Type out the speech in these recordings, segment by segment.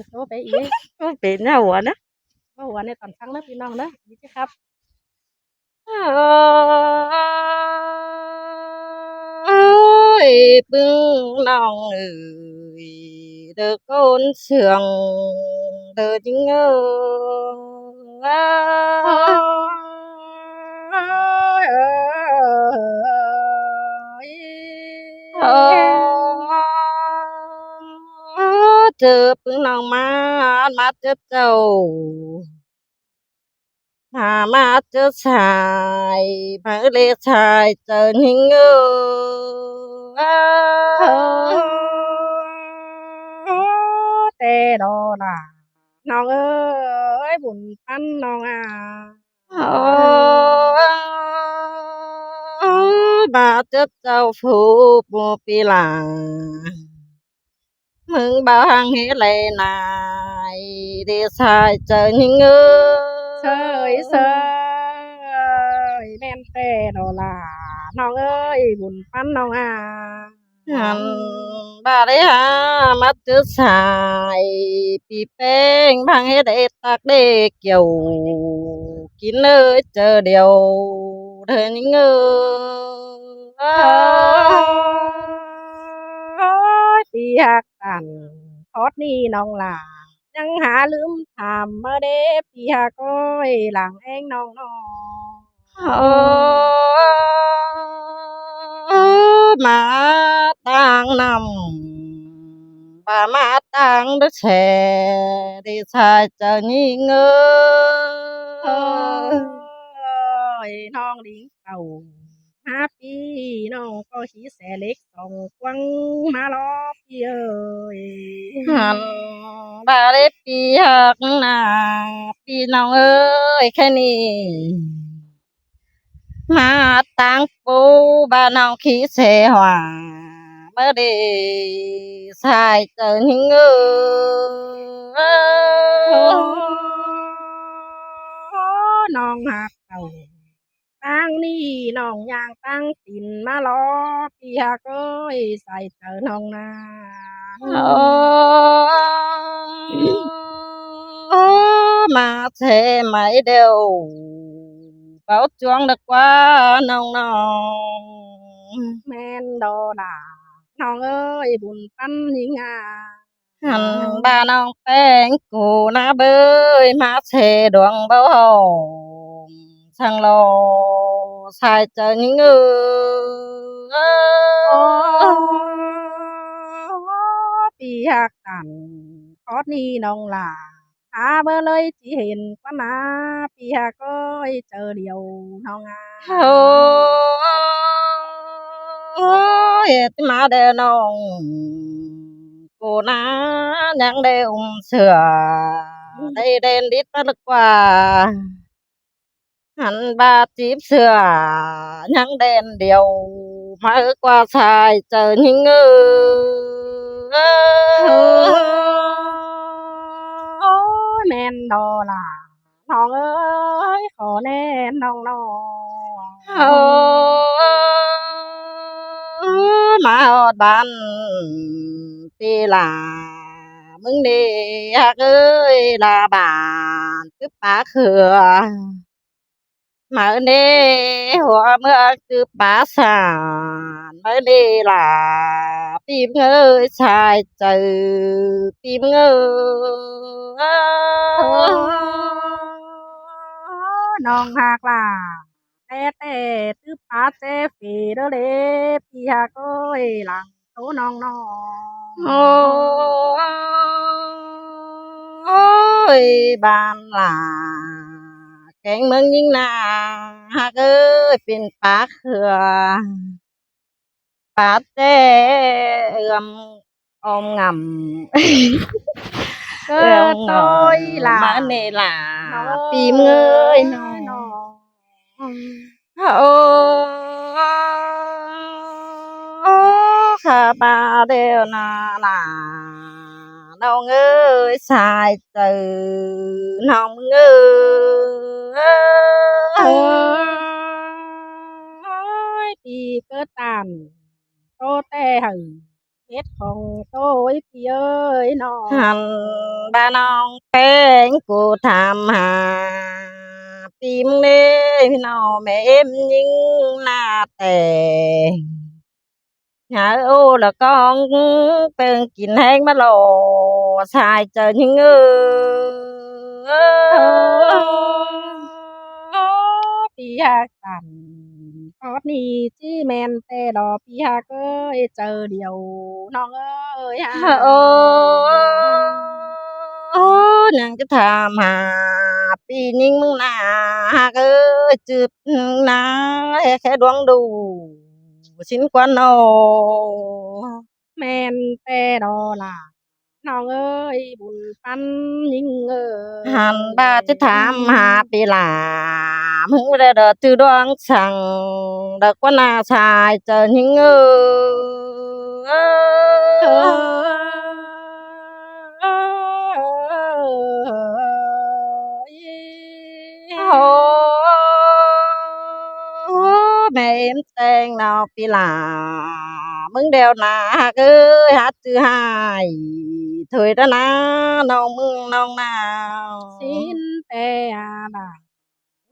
โตไปอีกเป็นหน้าหัวนะเมื่อวานในตอนฟังเด้อพี่น้องเด้อนี่สิครับเอ้ยปึ้งน้องเอ้ยเด้อคนเสืองเด้อจริงเอ้โอ้ยเจอปึ้งน้องมาเจอเจ้ามาเจอชายมาเลยชายเจอหิงเโอ้อ้แต่ดอล่ะน้องเอ้ยบุญปันน้องโอ้มาเจอเจ้าผู้ปูปีหลังมึงบางเฮเลยนายดีชายเจอหิงเสยเสยแม่นแต่ดอล่ะน้องเอ้ยบุญปันน้องหันบาได้หามาเจอชายปีแป้งบางเฮได้ตักได้เกี่ยวกินเลยเจอเดียวเธอหิงโอ้ยปีหักกันทอดนี่น้องหล่ะยังหาลืมถามมาเด้ปีหักก้อยหลังเองน้องน้อง โอ้มาต่างนำป่ามาต่างด้วยแชดีชายเจ้าหญิงโอ้ยน้องลิงเต่า5 ปีน้องก็ขี้แสเล็กส่องกวางมารอพี่เอ้ยหันบาได้ปีหักหน้าปีน้องเอ้ยแค่นี้มาต่างปูบ้านน้องขี้เสหวาเมื่อดีชายเจ้าหญิงโอ้น้องหักเต่าตั้งนี่น้องยางตั้งตินมารอพี่หักเอ้ยใส่เจอน้องนาโอ้มาเทไหมเดียวเป่าจวงดีกว่าน้องแม่นดอด่าน้องเอ้ยบุญปันยิงหันบ้าน้องแป้งกูนะเบยมาเทดวงเบาหอมช่างรอชายเจอยิงโอ้ปีหักกันทอดนี่น้องหล่าหาเบอร์เลยจีเห็นกว่านาปีหักก็เจอเดียวน้องโอ้ยมาเด้อน้องกูนะยังได้เสือได้เด่นดิดมาลึกกว่า หันบาจีบเสือยังเด่นเดียวมากกว่าชายเจอหิงโอ้ยแม่นดอล่ะน้องเอ้ยขอแน่น้องน้องมาอดบ้านปีหลามึงดีฮักเอ้ยลาบานคือปลาเขือ mở đi hoa mưa cứ bá sàn mở đi là tim ngơi xài trừ tim ngơi โอ้น้องหักล่ะแต่ตื้อป้าเจฝีเด้อเด้พี่หักเอ้ยหลังโตน้องน้อง ôi bàn là kén mừng nhưng na hát ơi pin bác hừa bát tê ôm ngầm เกิดโตยล่ะ mà này น้อง là เอ้ tìm người ย nó น้อง ข้าบาเดียวนานาน้องเอ้ยสายตื่นน้องเอ้เอ้ยยปีเกิดตันโตแต่หึง เฮ็ดของโต้ยพี่เอ้ยน้อง หันบ้านน้องแป้งกูทำหาปีมึงเด้พี่น้องแม่เอ็มยิงหน้าแต่หาโอ้ละกองเป็นกินแห้งมาหล่อชายเจอยิงเออพี่ฮักกันตอนนี้จีแมนแต่ดอกพี่ฮักเอ้ยเจอเดียวน้องเอ้ยฮะโอ้โอ้ยังจะถามหาปียิงมึงหน้าเอ้ยจืบหน้าแค่ดวงดูสินกว่าโน แมนแต่ดอล่ะน้องเอ้ยบุญปันยิ่งเอ้หันยบาจะถามหาปีหลามึงได้เด้อจือดวงสั่งเด็กว่านาชายเจอหิงเออโอ้แม่เอ็มแตงนาวปีหลามึงเดียวนาเอ้ยฮัดจือหายถอยแล้วนะน้องมึงน้องนาว สินแต่อาดา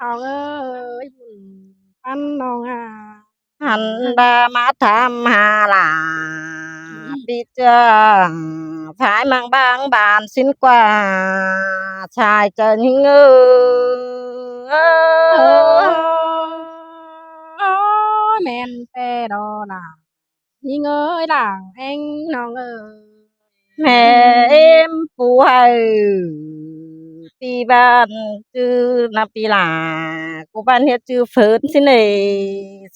น้องเอ้ยบุญปันน้องอา หันบามาทำหาหลาปีเจ้าสายมังบางบานสิ้นกว่าชายเจอหิงเออแม่นแต่ดอล่ะยิ่งเอ้ยหลังเอ็งน้องเอ้แม่เอ็ยมปูให้ปีบ้านจื้อนาปีหลากูบ้านเฮ็ดจื้อเฟินสิเน่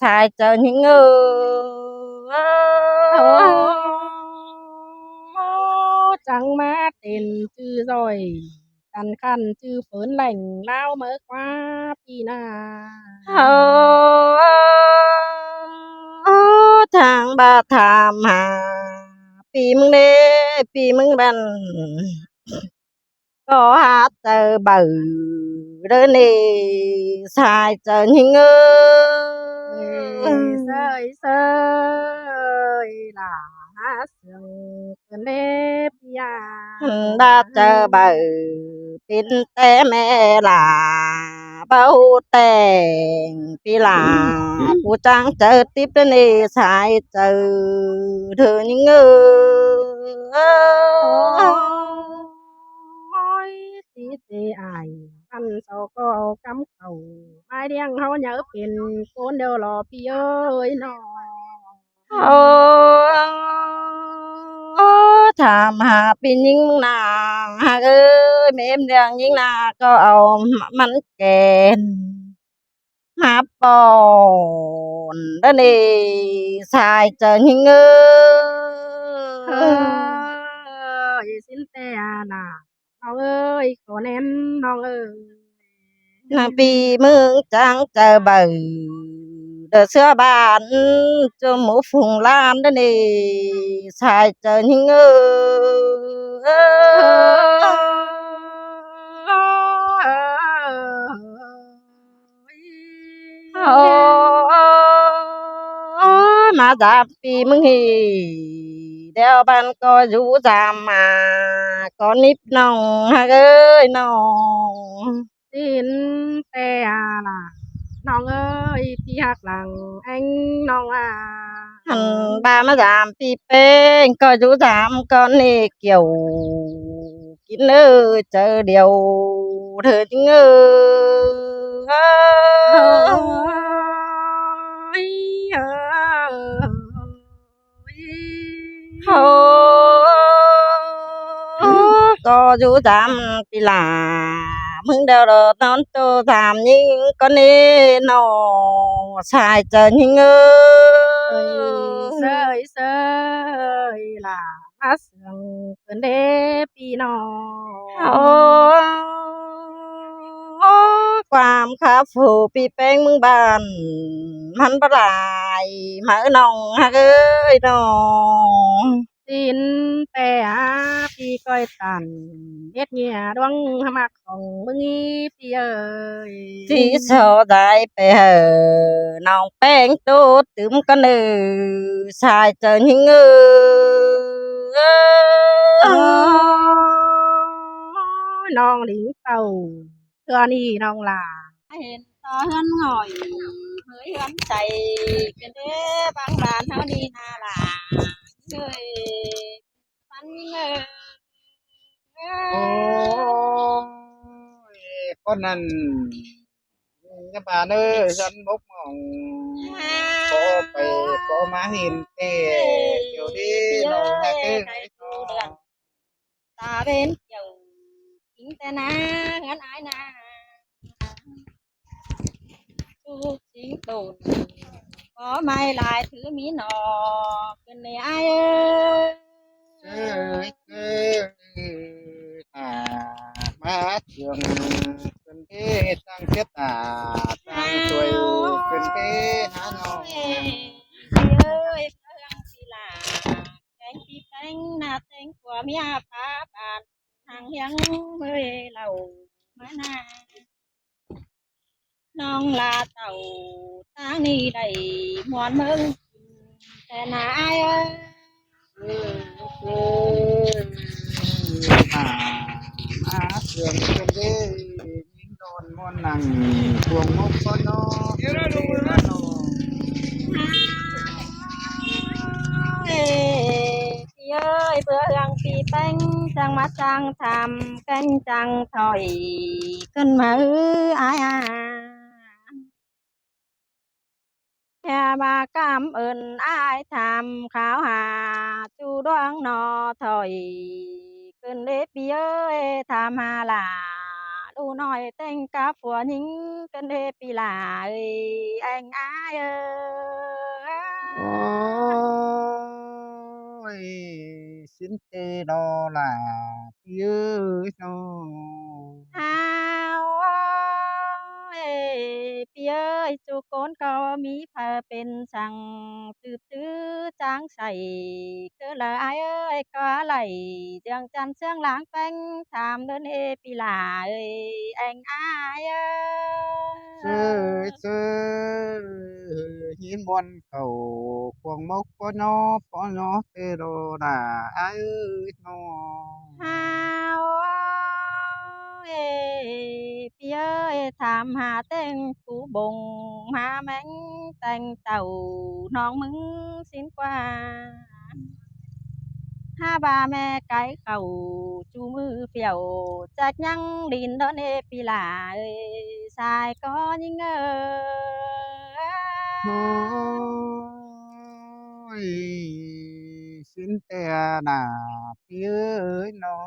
ชายเจอหิงโอ้จังมาเต้นจื้อซอยกันคันจื้อเฟินแหล่งเล่าวเมื่อกว่าปีหน้าโอ้ทางบาทามหาปีมึงเด้ปีมึงบันก็หาเจอเบื่อเด้อนี่ชายเจอหิงเอ้ยเสยเสยล่ะหาเสียงเพิ่นเด้ปียา บาเจอเบื่อเป็นแต่แม่ลาเบาแต่งปีหลาผู้จ้างเจอติบเด้อนี่ชายเจอเธอหิงโอ้ยสิเจอายอันเจ้าก็เอากำเข้าไม้เลี้ยงเฮาอย่าเป็นคนเดียวหรอพี่เอ้ยน้องโอ้ถามหาปียิงนาหากเอ้ยแม่มเรื่องยิงนาก็เอามันแกนมาปอนเด้อนี่ชายเจอยิงเฮ้ยสินแต่น่ะน้องเอ้ยขอแน่นน้องเอ้ยนางปีมึงจังเจอเบื่อเด้อเสื้อบานจมูกฝุ่งล้านเด้อนี่ชายเจอยิงเฮ้โอ้มาจากปีมึงฮีเดี๋ยวบ้านก็อยู่จามมาก็นิบน้องฮักเอ้ยน้องสินแต่น่ะน้องเอ้ยพี่หักหลังเอ็งน้องอ่ะ หันบ้านมาจามปีเป็นก็อยู่จามก็นี่เกี่ยวกินเอ้ยเจอเดียวเธอจริงเฮ้ยโอ้ก็อยู่จามปีหลามึงเดียวเรานอนตัวจามยิงก็นี่นอชายเจอยิงเอ้ยเสยเสยล่ะมาเสืองเกินเด้พี่น้องโอ้ความคาผูปีแป้งมึงบานมันปลายมาน้องฮักเอ้ยน้องสินแต่พี่ก้อยตันเม็ดเงียดวงมักของมึงอีพี่เอ้ยที่โซได้ไปเหอะน้องแป้งตูดตึมกันชายเจอหิง เออน้องหลิงเต่าเทื่อนี้น้องหลาเห็นตาเฮือนหน่อยเฮ้ยเฮือนใจกันเด้บางบ้านเฮานี่นาล่ะเอ้ยมันโอ้ยคนนั้นอย่ามาเด้อฉันบกหม่องพอไปพอมาเห็นแต่เดี๋ยวนี้น้องฮักเด้อไอ้น้อง ตาเป็นเกี่ยวกินแต่นาเฮือนอายนาจูบสิงโตนขอไม่ลายถือมีหนอขึ้นในอายเอ้ย เอ้ยมาเชื่องเป็นเทตั้งเสียตาตั้งช่วยเป็นเทหาน้อง เอ้ยเพื่อนสิลาแตงปีแตงหน้าแตงกว่าเมียป้าบานทางเฮียงเมื่อเรามานาน้องลาเต่าทางนี้ได้มวนเมืองแต่นายเอ้ย เอ้ยมาเชื่องเป็นเทยิงโดนมอนนั่งทวงมกก็นอเป็นเทหาน้อง เอ้ยพี่เอ้ยเบื่อเรื่องปีแป้งจังมาจังทำกันจังถอยขึ้นมาอายแค่มากำเอินอายทำขาวหาจูดวงนอถอยขึ้นเด็พี่เอ้ยทำหาลาดูหน่อยแต่งกับผัวหญิงกันเด็พี่ลาเอ้ยแองอายเอ้โอ้ย ยสินเตดอลาพี่เอ้ยน้อง ฮาวเอ้ยพี่เอ้ยจุกโกนก็มีเพอเป็นสั่งตืบตื้อจางใส่คือละอายเอ้ยก็ไหลเจียงจันเชียงหลางแป้งถามเดินเอปีหลาเอ้ยแองอายเอ้เจ้ยย เจ้ยหินบอนเขาควงมกปอนอปอนอเตโรดาอ้ายเอ้ยน้องฮาวเอ้ยพี่เอ้ยถามหาเต้งกูบงหาแมงแต่งเต่าน้องมึงสิ้นกว่าห้าบาแม่ไก่เข่าจูมือเปี่ยวจากยังดินดอนเอปีหลาเอ้ยสายก็ยิ่งเอ้โอ้ย ยสินเตนาพี่เอ้ยน้อ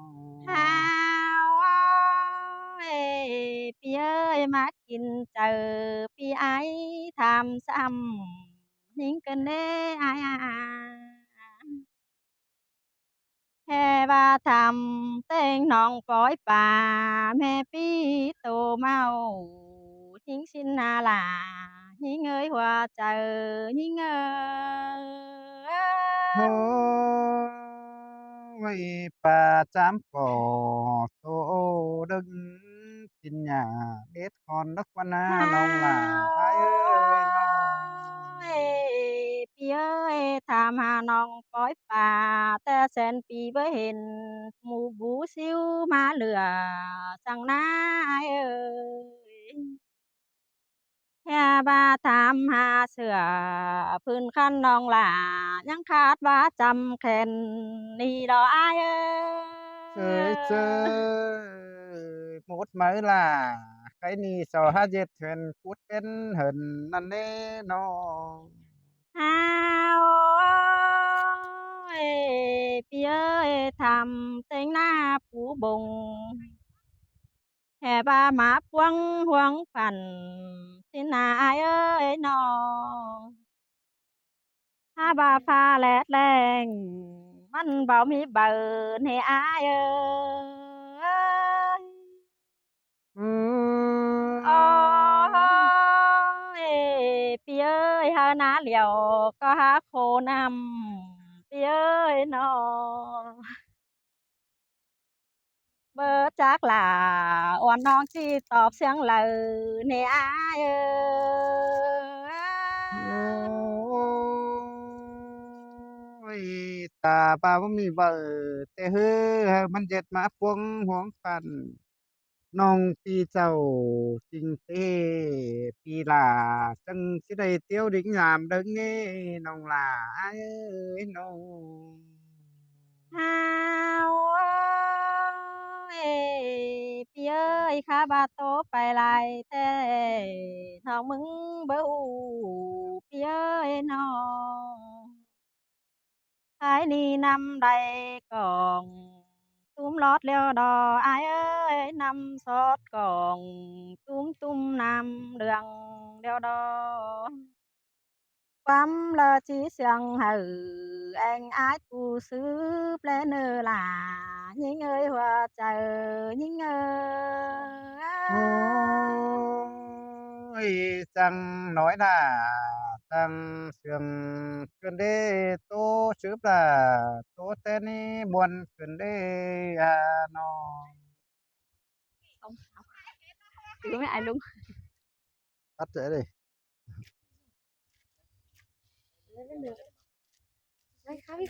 งฮาวเอ้ยพี่เอ้ยมากินเจอพี่ไอ้ทำซ้ำยิ่งกันเด้อายแค่ว่าทำเต้งน้องปล่อยป่าแม่พี่โตเมายิ่งชินนาลายิ่งเอ้ยว่าเจอยิ่งเอ้โอ้ย ยป่าจามก่อโตดึงกินหญ้าเด็ดคอนนักวนาฮาน้องหลาอ้ายเอ้ยน้อง วพี่เอ้ยถามหาน้องปอยป่าแต่แสนปีบ่เห็นหมู่บูซิวมาเหลือจังนาเอ้ยแค่บาถามหาเสือพื้นคันน้องหลายังขาดว่าจำแค่นนี่ดอกอายเอ้chơi ย chơi một mới là cái ni sò ha dệt thuyền cút bên hần năn nê nó ฮาวเอ้ยพี่เอ้ยทำแต่งหน้าผู้บงแห่บาหมาพวงห่วงฝันสินาอายเอ้ยน้องถ้าบาฟ้าแลดแรงมันเบามีเบอร์ให้อายเอ้ย โอ้ยพี่เอ้ยหานาเหลียวก็หาโคนำพี่เอ้ยน้องเบอร์จากหลาอ่อนน้องจีตอบเสียงเหลอเนี่ยอายเอ้ย ôi ตาป่าบ่มีเบอแต่เฮ้อมันเจ็ดมาพวงห่วงปันน้องปีเจ้าจริงเต้ปีหลาจังสิได้เตี้ยวดิ่งยามเดิงเง้น้องหลาเอ้ยน้องฮาวเอ้ยพี่เอ้ยข้าบาโตไปหลายแต่น้องมึงบ่ฮู้พี่เอ้ยน้องขายนี่นำใดกองตุ้มลอดแล้วดออายเอ้ยนำซอดกองตุ้มนำเรืองเดียวดอ quắm lơ chỉ xiang hừ anh ái tu sứ ple nơ là những ơi hoa chờ nhữngโอ้ơi ยจังน้อยน่ะจังเสียงขึ้นเด้โตชืบล่ะโตแต่นี้มวนขึ้นเด้อ่าน้อง ông chưa mấy ai luôn ตัดเจอเลย đây khá đi